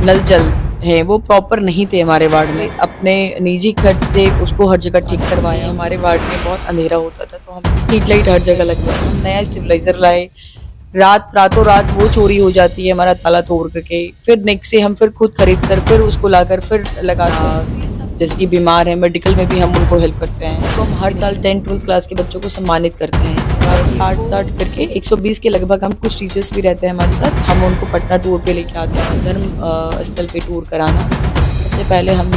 नल जल हैं वो प्रॉपर नहीं थे हमारे वार्ड में। अपने निजी खर्च से उसको हर जगह ठीक करवाया। हमारे वार्ड में बहुत अंधेरा होता था तो हम स्ट्रीट लाइट हर जगह लगवाए। हम नया स्टेबलाइजर लाए। रातों रात वो चोरी हो जाती है हमारा ताला तोड़ करके। फिर नेक्स्ट से हम फिर खुद खरीद कर फिर उसको लाकर फिर लगाते। जैसे कि बीमार है मेडिकल में भी हम उनको हेल्प करते हैं। तो हम हर साल 10th-12th क्लास के बच्चों को सम्मानित करते हैं और 60 करके 120 के लगभग हम कुछ टीचर्स भी रहते हैं हमारे साथ। हम उनको पटना टूर पे लेके आते हैं, धर्म स्थल पे टूर कराना। सबसे पहले हम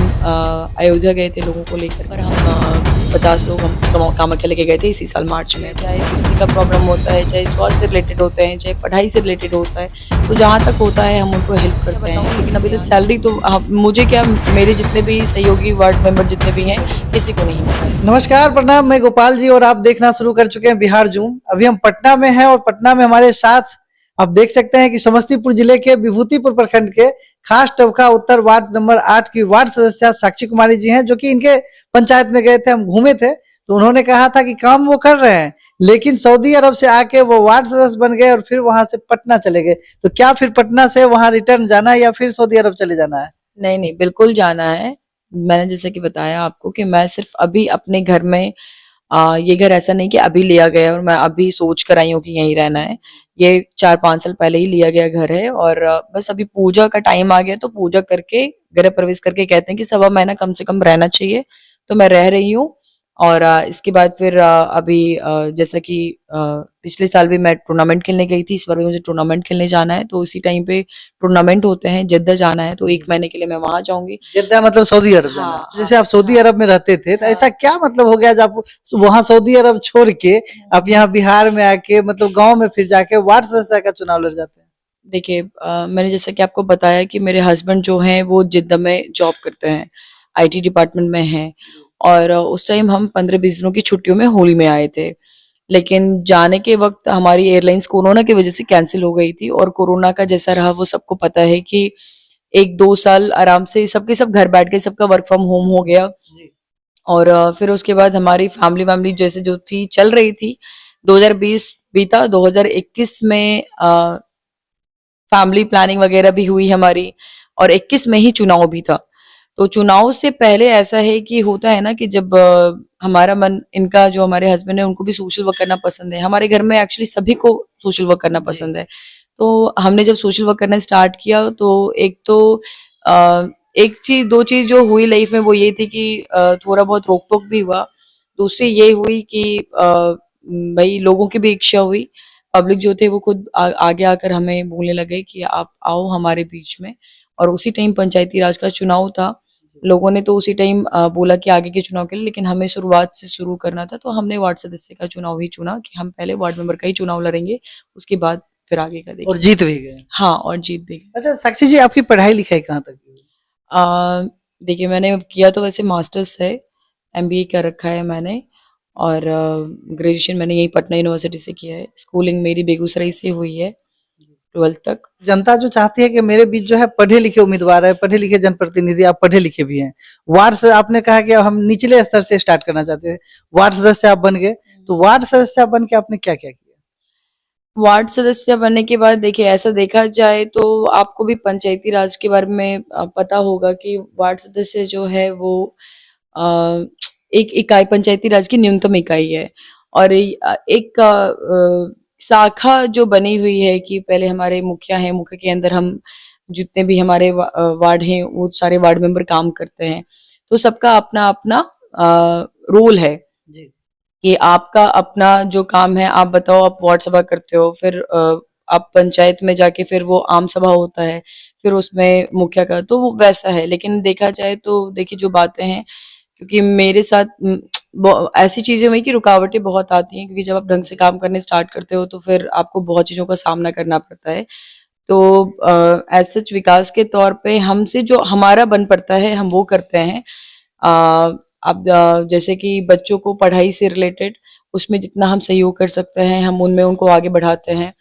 अयोध्या गए थे लोगों को लेकर। हम 50 लोग हम कामाख्या लेके गए थे इसी साल मार्च में। चाहे बिजली का प्रॉब्लम होता है, चाहे स्वास्थ्य से रिलेटेड होते हैं, चाहे पढ़ाई से रिलेटेड होता है, तो जहाँ तक होता है हम उनको हेल्प करते हैं। लेकिन अभी तक सैलरी तो मुझे क्या, मेरे जितने भी सहयोगी वार्ड मेंबर जितने भी हैं किसी को नहीं मिला है। नमस्कार, प्रणाम। मैं गोपाल जी और आप देखना शुरू कर चुके हैं बिहार जूम। अभी हम पटना में हैं और पटना में हमारे साथ आप देख सकते हैं कि समस्तीपुर जिले के विभूतिपुर प्रखंड के खास टबका उत्तर वार्ड नंबर 8 की वार्ड सदस्य साक्षी कुमारी जी हैं, जो कि इनके पंचायत में गए थे, हम घूमे थे तो उन्होंने कहा था कि काम वो कर रहे हैं, लेकिन सऊदी अरब से आके वो वार्ड सदस्य बन गए और फिर वहां से पटना चले गए। तो क्या फिर पटना से वहां रिटर्न जाना है या फिर सऊदी अरब चले जाना है? नहीं नहीं, बिल्कुल जाना है। मैंने जैसे कि बताया आपको कि मैं सिर्फ अभी अपने घर में ये घर ऐसा नहीं कि अभी लिया गया और मैं अभी सोच कर आई हूँ कि यहीं रहना है। ये 4-5 साल पहले ही लिया गया घर है और बस अभी पूजा का टाइम आ गया तो पूजा करके गृह प्रवेश करके कहते हैं कि 1.25 महीना कम से कम रहना चाहिए। तो मैं रह रही हूँ और इसके बाद फिर अभी जैसा कि पिछले साल भी मैं टूर्नामेंट खेलने गई थी, इस बार भी मुझे टूर्नामेंट खेलने जाना है तो इसी टाइम पे टूर्नामेंट होते हैं। जिद्दा जाना है तो 1 महीने के लिए मैं वहां जाऊंगी। जिद्दा मतलब सऊदी अरब जाना? हाँ, जैसे आप सऊदी अरब में रहते थे तो ऐसा क्या मतलब हो गया जब आप वहां सऊदी अरब छोड़ के आप यहाँ बिहार में आके मतलब गांव में फिर जाके वार्ड सदस्य का चुनाव लड़ जाते हैं? देखिए मैंने जैसा कि आपको बताया कि मेरे हस्बैंड जो हैं वो जिद्दा में जॉब करते हैं, आईटी डिपार्टमेंट में हैं और उस टाइम हम 15-20 दिनों की छुट्टियों में होली में आए थे। लेकिन जाने के वक्त हमारी एयरलाइंस कोरोना की वजह से कैंसिल हो गई थी और कोरोना का जैसा रहा वो सबको पता है कि 1-2 साल आराम से सबके सब घर बैठ के सबका वर्क फ्रॉम होम हो गया। और फिर उसके बाद हमारी फैमिली वैमिली जैसे जो थी चल रही थी। 2020 बीता, 2021 में फैमिली प्लानिंग वगैरह भी हुई हमारी और 21 में ही चुनाव भी था। तो चुनाव से पहले ऐसा है कि होता है ना कि जब हमारा मन, इनका जो हमारे हस्बैंड है उनको भी सोशल वर्क करना पसंद है। हमारे घर में एक्चुअली सभी को सोशल वर्क करना पसंद है। तो हमने जब सोशल वर्क करना स्टार्ट किया तो एक तो एक चीज, दो चीज जो हुई लाइफ में वो ये थी कि थोड़ा बहुत रोक टोक भी हुआ। दूसरी ये हुई कि भाई लोगों की भी इच्छा हुई। पब्लिक जो थे वो खुद आगे आकर हमें बोलने लगे कि आप आओ हमारे बीच में। और उसी टाइम पंचायती राज का चुनाव था। लोगों ने तो उसी टाइम बोला कि आगे के चुनाव के लिए, लेकिन हमें शुरुआत से शुरू करना था तो हमने वार्ड सदस्य का चुनाव ही चुना कि हम पहले वार्ड मेंबर का ही चुनाव लड़ेंगे, उसके बाद फिर आगे का और देखेंगे। जीत भी गए? हाँ, और जीत भी गए। अच्छा साक्षी जी, आपकी पढ़ाई लिखाई कहाँ तक की? देखिए मैंने किया तो वैसे मास्टर्स है, एमबीए कर रखा है मैंने और ग्रेजुएशन मैंने यही पटना यूनिवर्सिटी से किया है। स्कूलिंग मेरी बेगूसराय से हुई है 12th तक। जनता जो चाहती है कि मेरे बीच जो है पढ़े लिखे उम्मीदवार है, पढ़े लिखे जनप्रतिनिधि, आप पढ़े लिखे भी हैं, वार्ड से आपने कहा कि हम निचले स्तर से स्टार्ट करना चाहते हैं, वार्ड सदस्य आप बन गए, तो वार्ड सदस्य बन के आपने क्या क्या किया? वार्ड सदस्य बनने के बाद देखिए ऐसा देखा जाए तो आपको भी पंचायती राज के बारे में पता होगा कि वार्ड सदस्य जो है वो अ, एक इकाई, पंचायती राज की न्यूनतम इकाई है। और एक शाखा जो बनी हुई है कि पहले हमारे मुखिया हैं, मुखिया के अंदर हम जितने भी हमारे वार्ड हैं वो सारे वार्ड मेंबर काम करते हैं। तो सबका अपना अपना रोल है जी। कि आपका अपना जो काम है, आप बताओ, आप वार्ड सभा करते हो, फिर आप पंचायत में जाके फिर वो आम सभा होता है, फिर उसमें मुखिया का, तो वो वैसा है। लेकिन देखा जाए तो देखिए जो बातें हैं, क्योंकि मेरे साथ ऐसी चीजें हुई कि रुकावटें बहुत आती हैं, क्योंकि जब आप ढंग से काम करने स्टार्ट करते हो तो फिर आपको बहुत चीजों का सामना करना पड़ता है। तो एज सच विकास के तौर पे हमसे जो हमारा बन पड़ता है हम वो करते हैं। अब जैसे कि बच्चों को पढ़ाई से रिलेटेड उसमें जितना हम सहयोग कर सकते हैं हम उनमें उनको आगे बढ़ाते हैं।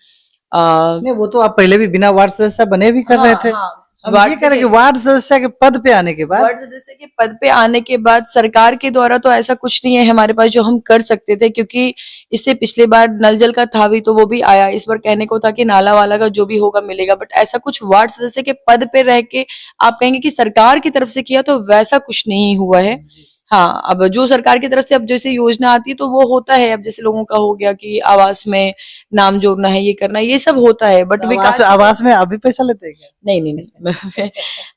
नहीं, वो तो आप पहले भी बिना वार्ड सदस्य बने भी कर रहे हाँ थे। हाँ, हम वार्ड ये कह रहे हैं देखिए, कि वार्ड सदस्य के पद पे आने के बाद वार्ड सदस्य के पद पे आने के बाद सरकार के द्वारा तो ऐसा कुछ नहीं है हमारे पास जो हम कर सकते थे, क्योंकि इससे पिछले बार नल जल का था भी तो वो भी आया। इस बार कहने को था कि नाला वाला का जो भी होगा मिलेगा, बट ऐसा कुछ वार्ड सदस्य के पद पे रह के आप कहेंगे कि सरकार की तरफ से किया, तो वैसा कुछ नहीं हुआ है। हाँ, अब जो सरकार की तरफ से अब जैसे योजना आती है तो वो होता है, अब जैसे लोगों का हो गया कि आवास में नाम जोड़ना है, ये करना है, ये सब होता है, बट तो आवास विकास की आवास में अभी पैसा लेते हैं क्या? नहीं, नहीं, नहीं।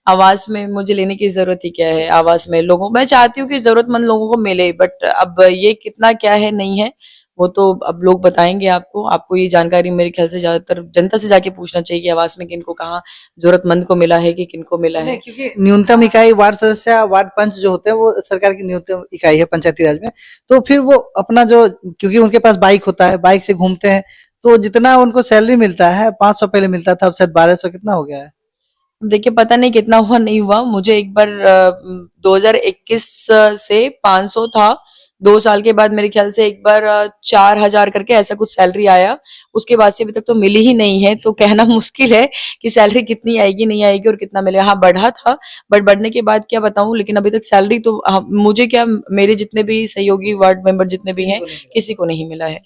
आवास में मुझे लेने की ज़रूरत ही क्या है? आवास में लोगों मैं चाहती हूँ कि ज़रूरतमंद लोगों को मिले, बट अब ये कितना क्या है, नहीं है, वो तो अब लोग बताएँगे आपको। आपको ये जानकारी मेरे ख़्याल से ज़्यादातर जनता से जाके पूछना चाहिए कि आवास में किनको कहाँ ज़रूरतमंद को मिला है कि किनको मिला नहीं, है। क्योंकि न्यूनतम इकाई वार्ड सदस्य वार्ड पंच जो होते हैं वो सरकार की न्यूनतम इकाई है पंचायती राज में। तो फिर वो अपना जो, क्योंकि उनके पास बाइक होता है, बाइक से घूमते हैं, तो जितना उनको सैलरी मिलता है 500 पहले मिलता था, अब शायद 1200 कितना हो गया है। देखिए, पता नहीं कितना हुआ नहीं हुआ, मुझे एक बार 2021 से 500 था, 2 साल के बाद मेरे ख्याल से एक बार 4000 करके ऐसा कुछ सैलरी आया। उसके बाद से अभी तक तो मिली ही नहीं है, तो कहना मुश्किल है कि सैलरी कितनी आएगी नहीं आएगी और कितना मिलेगा। हाँ, बढ़ा था, बट बढ़ने के बाद क्या बताऊं, लेकिन अभी तक सैलरी तो मुझे क्या, मेरे जितने भी सहयोगी वार्ड मेंबर जितने भी हैं, किसी को नहीं मिला है।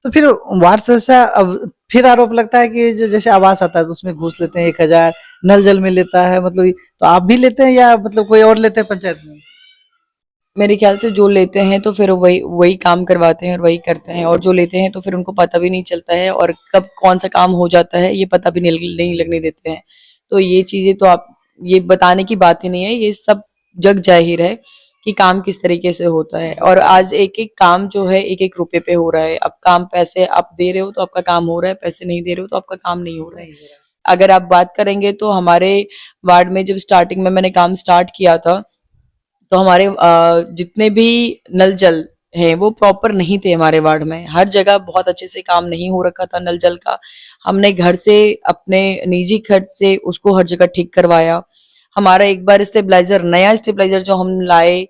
तो फिर वार्ड सदस्य अब फिर आरोप लगता है कि जैसे आवास आता है तो उसमें घूस लेते हैं 1000, नल जल में लेता है, मतलब तो आप भी लेते हैं या मतलब कोई और लेते हैं पंचायत में? मेरे ख्याल से जो लेते हैं तो फिर वही वही काम करवाते हैं और वही करते हैं, और जो लेते हैं तो फिर उनको पता भी नहीं चलता है, और कब कौन सा काम हो जाता है ये पता भी नहीं लगने देते हैं। तो ये चीजें तो आप, ये बताने की बात ही नहीं है, ये सब जग जाहिर है कि काम किस तरीके से होता है। और आज एक एक काम जो है एक एक रुपए पे हो रहा है। अब काम पैसे आप दे रहे हो तो आपका काम हो रहा है, पैसे नहीं दे रहे हो तो आपका काम नहीं हो रहा है। अगर आप बात करेंगे तो हमारे वार्ड में जब स्टार्टिंग में मैंने काम स्टार्ट किया था, तो हमारे जितने भी नल जल हैं वो प्रॉपर नहीं थे हमारे वार्ड में। हर जगह बहुत अच्छे से काम नहीं हो रखा था नल जल का। हमने घर से अपने निजी खर्च से उसको हर जगह ठीक करवाया। हमारा एक बार स्टेबलाइजर, नया स्टेबलाइजर जो हम लाए,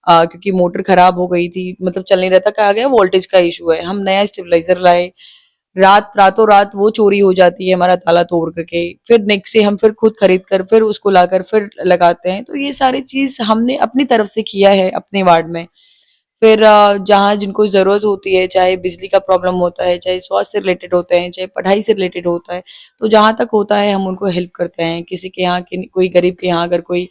क्योंकि मोटर खराब हो गई थी, मतलब चल नहीं रहा था, कहा गया वोल्टेज का इशू है, हम नया स्टेबलाइजर लाए। रातों रात वो चोरी हो जाती है हमारा ताला तोड़ करके, फिर नेक्स्ट से हम फिर खुद खरीद कर फिर उसको लाकर फिर लगाते हैं। तो ये सारी चीज हमने अपनी तरफ से किया है अपने वार्ड में। फिर जहाँ जिनको जरूरत होती है, चाहे बिजली का प्रॉब्लम होता है, चाहे स्वास्थ्य से रिलेटेड होते हैं, चाहे पढ़ाई से रिलेटेड होता है, तो जहाँ तक होता है हम उनको हेल्प करते हैं। किसी के यहाँ कोई गरीब के यहाँ अगर कोई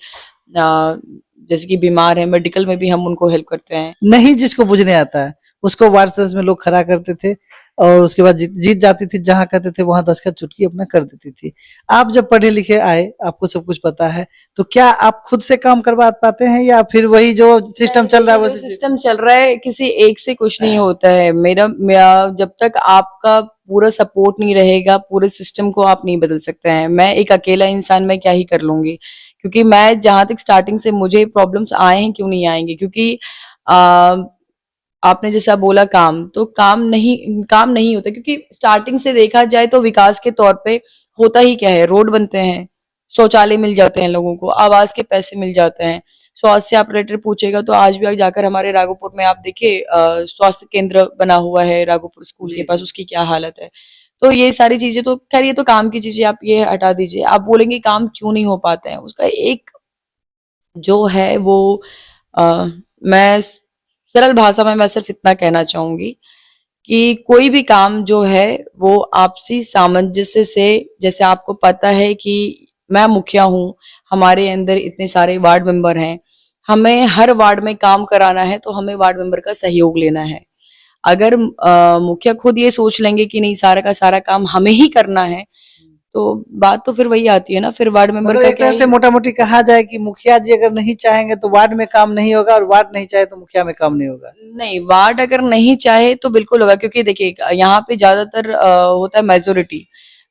जैसे कि बीमार है, मेडिकल में भी हम उनको हेल्प करते हैं। नहीं, जिसको बुझने आता है उसको वार्ड सदस्य में लोग खड़ा करते थे और उसके बाद जीत जाती थी, जहां कहते थे वहां दस्तखत चुटकी अपना कर देती थी। आप जब पढ़े लिखे आए, आपको सब कुछ पता है, तो क्या आप खुद से काम करवा पाते हैं या फिर वही जो सिस्टम चल रहा है जो वो सिस्टम चल रहा है किसी एक से कुछ नहीं होता है। मेरा जब तक आपका पूरा सपोर्ट नहीं रहेगा, पूरे सिस्टम को आप नहीं बदल सकते हैं। मैं एक अकेला इंसान मैं क्या ही कर लूंगी, क्योंकि मैं जहां तक स्टार्टिंग से मुझे प्रॉब्लम्स आए हैं, क्यों नहीं आएंगे, क्योंकि आ, आपने जैसा बोला काम, तो काम नहीं होता, क्योंकि स्टार्टिंग से देखा जाए तो विकास के तौर पे होता ही क्या है, रोड बनते हैं, शौचालय मिल जाते हैं लोगों को, आवास के पैसे मिल जाते हैं। स्वास्थ्य से आप रिलेटेड पूछेगा तो आज भी जाकर हमारे राघोपुर में आप देखिए स्वास्थ्य केंद्र बना हुआ है राघोपुर स्कूल के पास, उसकी क्या हालत है। तो ये सारी चीजें तो खैर ये तो काम की चीजें, आप ये हटा दीजिए। आप बोलेंगे काम क्यों नहीं हो पाते हैं, उसका एक जो है वो अ, मैं सरल भाषा में मैं सिर्फ इतना कहना चाहूंगी कि कोई भी काम जो है वो आपसी सामंजस्य से, जैसे आपको पता है कि मैं मुखिया हूँ, हमारे अंदर इतने सारे वार्ड मेंबर हैं, हमें हर वार्ड में काम कराना है तो हमें वार्ड मेंबर का सहयोग लेना है। अगर मुखिया खुद ये सोच लेंगे कि नहीं सारा का सारा काम हमें ही करना है, तो बात तो फिर वही आती है ना, फिर वार्ड मेंबर मतलब का एक क्या तरह से ही। मोटा मोटी कहा जाए कि मुखिया जी अगर नहीं चाहेंगे तो वार्ड में काम नहीं होगा और वार्ड नहीं चाहे तो मुखिया में काम नहीं होगा। नहीं, वार्ड अगर नहीं चाहे तो बिल्कुल होगा, क्योंकि देखिए यहाँ पे ज्यादातर होता है मेजोरिटी।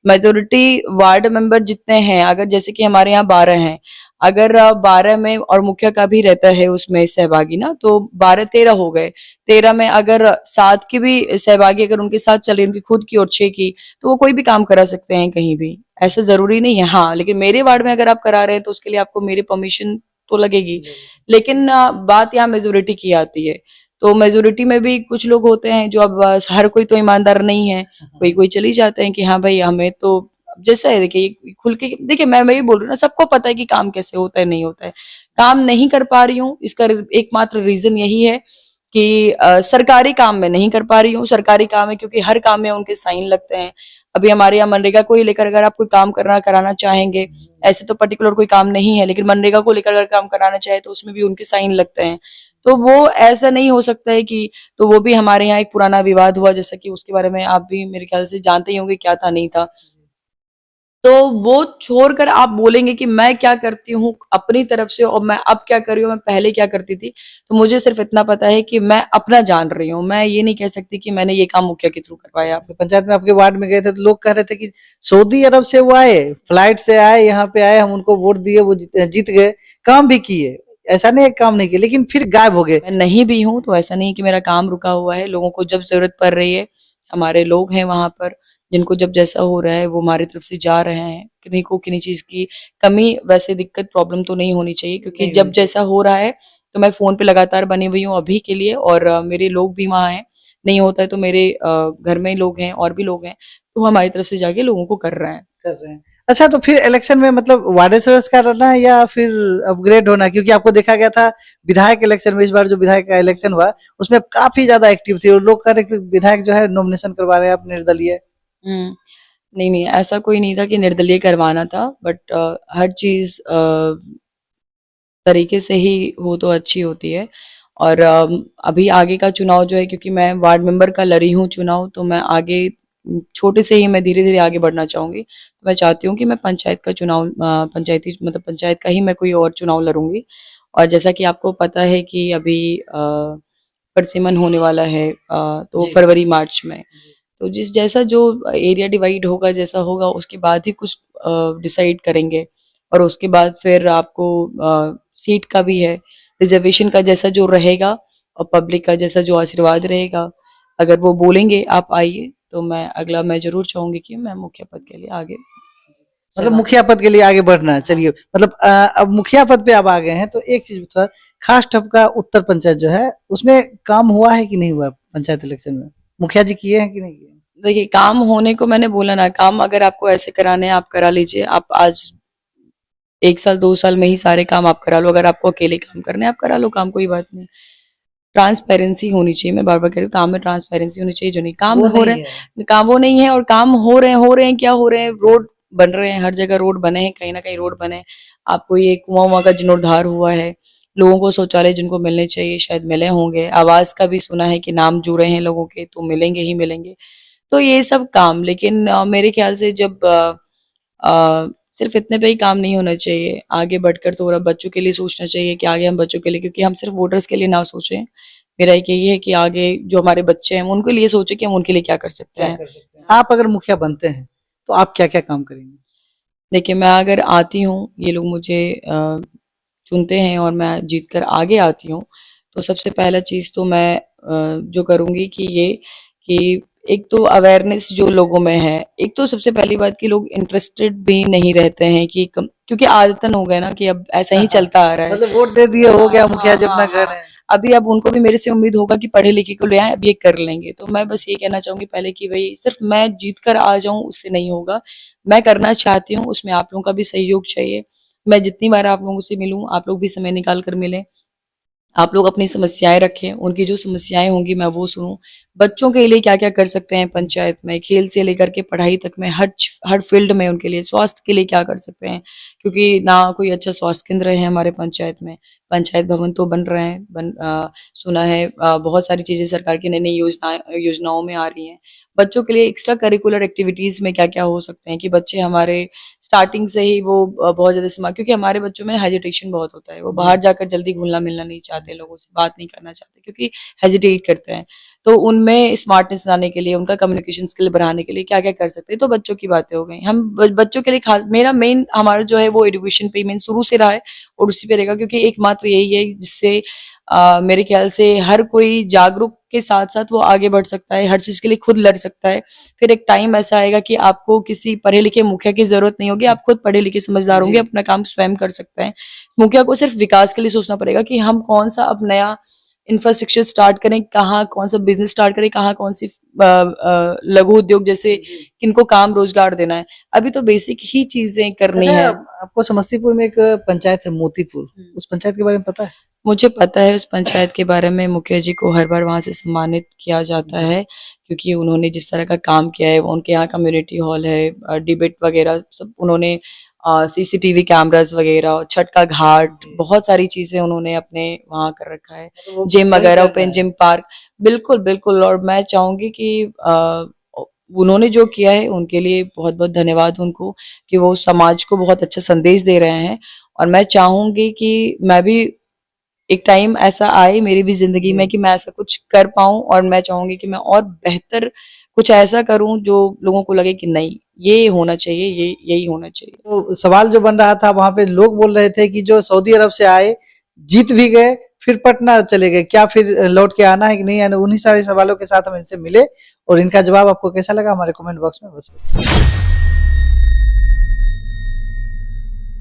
मेजोरिटी वार्ड मेंबर जितने हैं, अगर जैसे कि हमारे यहाँ 12 हैं, अगर 12 में और मुखिया का भी रहता है उसमें सहभागी ना, तो 12-13 हो गए। 13 में अगर 7 की भी सहभागी अगर उनके साथ चले, उनकी खुद की और 6 की, तो वो कोई भी काम करा सकते हैं कहीं भी, ऐसा जरूरी नहीं है। हाँ, लेकिन मेरे वार्ड में अगर आप करा रहे हैं तो उसके लिए आपको मेरी परमिशन तो लगेगी। लेकिन बात यहाँ मेजोरिटी की आती है, तो मेजोरिटी में भी कुछ लोग होते हैं जो अब हर कोई तो ईमानदार नहीं है, कोई कोई चली जाते हैं कि हाँ भाई हमें तो अब जैसा है देखिए, खुल के देखिए, मैं भी बोल रही हूँ ना, सबको पता है कि काम कैसे होता है, नहीं होता है। काम नहीं कर पा रही हूँ, इसका एकमात्र रीजन यही है कि सरकारी काम में नहीं कर पा रही हूँ। सरकारी काम है क्योंकि हर काम में उनके साइन लगते हैं। अभी हमारे यहाँ मनरेगा को ही लेकर अगर आप कोई काम करना कराना चाहेंगे, ऐसे तो पर्टिकुलर कोई काम नहीं है, लेकिन मनरेगा को लेकर अगर काम कराना चाहे तो उसमें भी उनके साइन लगते हैं। तो वो ऐसा नहीं हो सकता है कि, तो वो भी हमारे यहाँ एक पुराना विवाद हुआ, जैसा कि उसके बारे में आप भी मेरे ख्याल से जानते ही होंगे क्या था नहीं था। तो वो छोड़कर आप बोलेंगे कि मैं क्या करती हूँ अपनी तरफ से और मैं अब क्या कर रही हूँ, मैं पहले क्या करती थी, तो मुझे सिर्फ इतना पता है कि मैं अपना जान रही हूँ। मैं ये नहीं कह सकती कि मैंने ये काम मुखिया के थ्रू करवाया। तो पंचायत में आपके वार्ड में गए थे तो लोग कह रहे थे कि सऊदी अरब से वो आए, फ्लाइट से आए, यहाँ पे आए, हम उनको वोट दिए, वो जीत गए, काम भी किए, ऐसा नहीं है काम नहीं किए, लेकिन फिर गायब हो गए। मैं नहीं भी हूँ तो ऐसा नहीं कि मेरा काम रुका हुआ है। लोगों को जब जरूरत पड़ रही है, हमारे लोग हैं वहां पर, जिनको जब जैसा हो रहा है वो हमारी तरफ से जा रहे हैं। किन्हीं को किन्हीं चीज की कमी, वैसे दिक्कत प्रॉब्लम तो नहीं होनी चाहिए, क्योंकि नहीं जब होनी जैसा हो रहा है तो मैं फोन पे लगातार बनी हुई हूँ अभी के लिए, और मेरे लोग भी वहाँ हैं। नहीं होता है तो मेरे घर में लोग हैं और भी लोग हैं, तो वो हमारी तरफ से जाके लोगों को कर रहे हैं। कर रहे हैं। अच्छा, तो फिर इलेक्शन में मतलब वार्ड सदस्य का रहना है या फिर अपग्रेड होना है? क्योंकि आपको देखा गया था विधायक इलेक्शन में, इस बार जो विधायक का इलेक्शन हुआ उसमें काफी ज्यादा एक्टिव थे और लोग कह रहे थे कि विधायक जो है नॉमिनेशन करवा रहे हैं आप निर्दलीय। हम्म। नहीं नहीं, ऐसा कोई नहीं था कि निर्दलीय करवाना था, बट हर चीज तरीके से ही हो तो अच्छी होती है। और अभी आगे का चुनाव जो है, क्योंकि मैं वार्ड मेंबर का लड़ी हूँ चुनाव, तो मैं आगे छोटे से ही मैं धीरे धीरे आगे बढ़ना चाहूंगी। तो मैं चाहती हूँ कि मैं पंचायत का चुनाव, पंचायती मतलब पंचायत का ही मैं कोई और चुनाव लड़ूंगी। और जैसा कि आपको पता है कि अभी परसिमन होने वाला है, तो जी फरवरी मार्च में। तो जिस जैसा जो एरिया डिवाइड होगा, जैसा होगा उसके बाद ही कुछ डिसाइड करेंगे। और उसके बाद फिर आपको सीट का भी है, रिजर्वेशन का जैसा जो रहेगा, और पब्लिक का जैसा जो आशीर्वाद रहेगा, अगर वो बोलेंगे आप आइए, तो मैं अगला मैं जरूर चाहूंगी कि मैं मुखिया पद के लिए आगे मतलब चलना मुखिया पद के लिए आगे बढ़ना है। चाहूँ। चलिए, मतलब अब मुखिया पद पे आप आ गए हैं तो एक चीज थोड़ा, खास टपका उत्तर पंचायत जो है उसमें काम हुआ है कि नहीं हुआ पंचायत इलेक्शन में? मुखिया जी किए हैं कि नहीं किए? देखिए, काम होने को मैंने बोला ना, काम अगर आपको ऐसे कराने हैं आप करा लीजिए। आप आज 1 साल 2 साल में ही सारे काम आप करा लो। अगर आपको अकेले काम करने हैं आप करा लो काम, कोई बात नहीं। ट्रांसपेरेंसी होनी चाहिए, मैं बार बार कह रही हूँ, काम में ट्रांसपेरेंसी होनी चाहिए। जो नहीं काम वो हो नहीं रहे है। हैं, काम वो नहीं है। और काम हो रहे हैं, क्या हो रहे हैं, रोड बन रहे हैं, हर जगह रोड बने हैं, कहीं ना कहीं रोड बने हैं। आपको ये कुआं वुआं का जीर्णोद्धार हुआ है, लोगों को शौचालय जिनको मिलने चाहिए शायद मिले होंगे, आवास का भी सुना है कि नाम जुड़े हैं लोगों के, तो मिलेंगे ही मिलेंगे। तो ये सब काम, लेकिन मेरे ख्याल से जब सिर्फ इतने पे ही काम नहीं होना चाहिए, आगे बढ़कर थोड़ा बच्चों के लिए सोचना चाहिए कि आगे हम बच्चों के लिए, क्योंकि हम सिर्फ वोटर्स के लिए ना सोचें। मेरा एक यही है कि आगे जो हमारे बच्चे हैं उनके लिए सोचे कि हम उनके लिए क्या कर सकते क्या हैं। कर सकते हैं? आप अगर मुखिया बनते हैं तो आप क्या क्या काम करेंगे? देखिए, मैं अगर आती हूँ, ये लोग मुझे चुनते हैं और मैं जीत कर आगे आती हूँ, तो सबसे पहला चीज़ तो मैं जो करूँगी कि ये, कि एक तो अवेयरनेस जो लोगों में है। एक तो सबसे पहली बात कि लोग इंटरेस्टेड भी नहीं रहते हैं कि क्योंकि आदतन हो गए ना कि अब ऐसा ही चलता आ रहा है। मतलब वोट दे दिए, हो गया, मुखिया हाँ जी अपना हाँ घर हाँ। है। अभी अब उनको भी मेरे से उम्मीद होगा कि पढ़े लिखे को ले आए, अब ये कर लेंगे। तो मैं बस ये कहना चाहूंगी पहले कि भाई सिर्फ मैं जीत कर आ जाऊं उससे नहीं होगा। मैं करना चाहती हूँ, उसमें आप लोगों का भी सहयोग चाहिए। मैं जितनी बार आप लोगों से मिलूं, आप लोग भी समय निकाल कर मिलें। आप लोग अपनी समस्याएं रखें, उनकी जो समस्याएं होंगी मैं वो सुनूं। बच्चों के लिए क्या क्या कर सकते हैं पंचायत में, खेल से लेकर के पढ़ाई तक में, हर फील्ड में उनके लिए, स्वास्थ्य के लिए क्या कर सकते हैं, क्योंकि ना कोई अच्छा स्वास्थ्य केंद्र है हमारे पंचायत में। पंचायत भवन तो बन रहे हैं, सुना है बहुत सारी चीजें सरकार की नई नई योजनाओं में आ रही हैं। बच्चों के लिए एक्स्ट्रा करिकुलर एक्टिविटीज में क्या क्या हो सकते हैं कि बच्चे हमारे स्टार्टिंग से ही वो बहुत ज्यादा क्योंकि हमारे बच्चों में हेजिटेशन बहुत होता है, वो बाहर जाकर जल्दी घुलना मिलना नहीं चाहते, लोगों से बात नहीं करना चाहते क्योंकि हेजिटेट करते हैं। तो उनमें स्मार्टनेस लाने के लिए, उनका कम्युनिकेशन स्किल बढ़ाने के लिए क्या क्या कर सकते हैं, तो बच्चों की बातें हो गई। हम बच्चों के लिए खास, मेरा मेन हमारा जो है वो एजुकेशन पे मेन शुरू से रहा है और उसी पे रहेगा, क्योंकि एकमात्र यही है जिससे मेरे ख्याल से हर कोई जागरूक के साथ साथ वो आगे बढ़ सकता है, हर चीज के लिए खुद लड़ सकता है। फिर एक टाइम ऐसा आएगा कि आपको किसी पढ़े लिखे मुखिया की जरूरत नहीं होगी, आप खुद पढ़े लिखे समझदार होंगे, अपना काम स्वयं कर सकते हैं। मुखिया को सिर्फ विकास के लिए सोचना पड़ेगा कि हम कौन सा अब नया इंफ्रास्ट्रक्चर स्टार्ट करें, कहाँ कौन सा बिजनेस स्टार्ट करें, कहाँ कौन सी लघु उद्योग जैसे किनको काम रोजगार देना है, अभी तो बेसिक ही चीजें करनी अच्छा, है। आपको समस्तीपुर में एक पंचायत है मोतीपुर, उस पंचायत के बारे में पता है? मुझे पता है उस पंचायत के बारे में, मुखिया जी को हर बार वहां से सम्मानित किया जाता है क्योंकि उन्होंने जिस तरह का काम किया है। उनके यहाँ कम्युनिटी हॉल है, डिबेट वगैरह सब उन्होंने, सीसीटीवी कैमरास वगैरह, छठ का घाट, बहुत सारी चीजें उन्होंने अपने वहाँ कर रखा है, जिम वगैरह, ओपन जिम, पार्क। बिल्कुल बिल्कुल। और मैं चाहूंगी कि उन्होंने जो किया है उनके लिए बहुत बहुत धन्यवाद उनको, कि वो समाज को बहुत अच्छा संदेश दे रहे हैं। और मैं चाहूंगी कि मैं भी एक टाइम ऐसा आए मेरी भी जिंदगी में कि मैं ऐसा कुछ कर पाऊं, और मैं चाहूंगी कि मैं और बेहतर कुछ ऐसा करूं जो लोगों को लगे कि नहीं, ये होना चाहिए, ये यही होना चाहिए। तो सवाल जो बन रहा था वहां पे, लोग बोल रहे थे कि जो सऊदी अरब से आए, जीत भी गए, फिर पटना चले गए, क्या फिर लौट के आना है कि नहीं आना? उन्हीं सारे सवालों के साथ हम इनसे मिले, और इनका जवाब आपको कैसा लगा हमारे कमेंट बॉक्स में बस।